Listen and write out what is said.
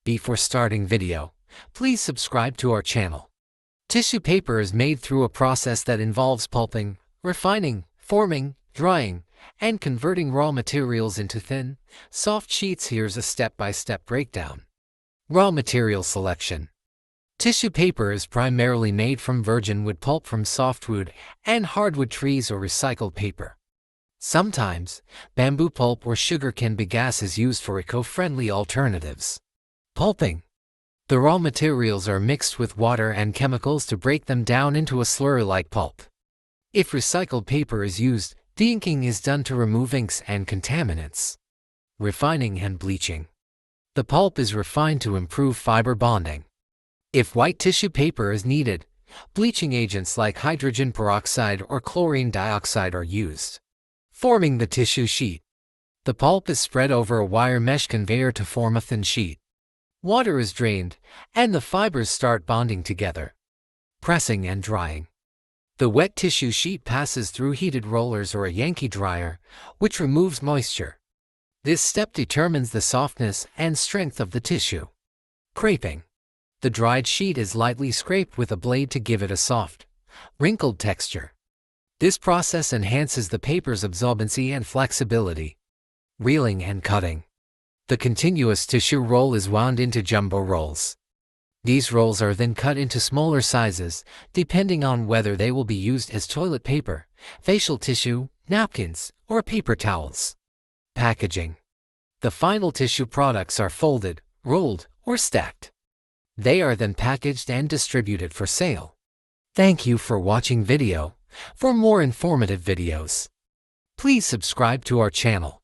Before starting video, please subscribe to our channel. Tissue paper is made through a process that involves pulping, refining, forming, drying, and converting raw materials into thin, soft sheets. Here's a step-by-step breakdown. Raw material selection. Tissue paper is primarily made from virgin wood pulp from softwood and hardwood trees or recycled paper. Sometimes, bamboo pulp or sugarcane bagasse is used for eco-friendly alternatives. Pulping. The raw materials are mixed with water and chemicals to break them down into a slurry-like pulp. If recycled paper is used, de-inking is done to remove inks and contaminants. Refining and bleaching. The pulp is refined to improve fiber bonding. If white tissue paper is needed, bleaching agents like hydrogen peroxide or chlorine dioxide are used. Forming the tissue sheet. The pulp is spread over a wire mesh conveyor to form a thin sheet. Water is drained, and the fibers start bonding together. Pressing and drying. The wet tissue sheet passes through heated rollers or a Yankee dryer, which removes moisture. This step determines the softness and strength of the tissue. Creping. The dried sheet is lightly scraped with a blade to give it a soft, wrinkled texture. This process enhances the paper's absorbency and flexibility. Reeling and cutting. The continuous tissue roll is wound into jumbo rolls. These rolls are then cut into smaller sizes, depending on whether they will be used as toilet paper, facial tissue, napkins, or paper towels. Packaging. The final tissue products are folded, rolled, or stacked. They are then packaged and distributed for sale. Thank you for watching video. For more informative videos, please subscribe to our channel.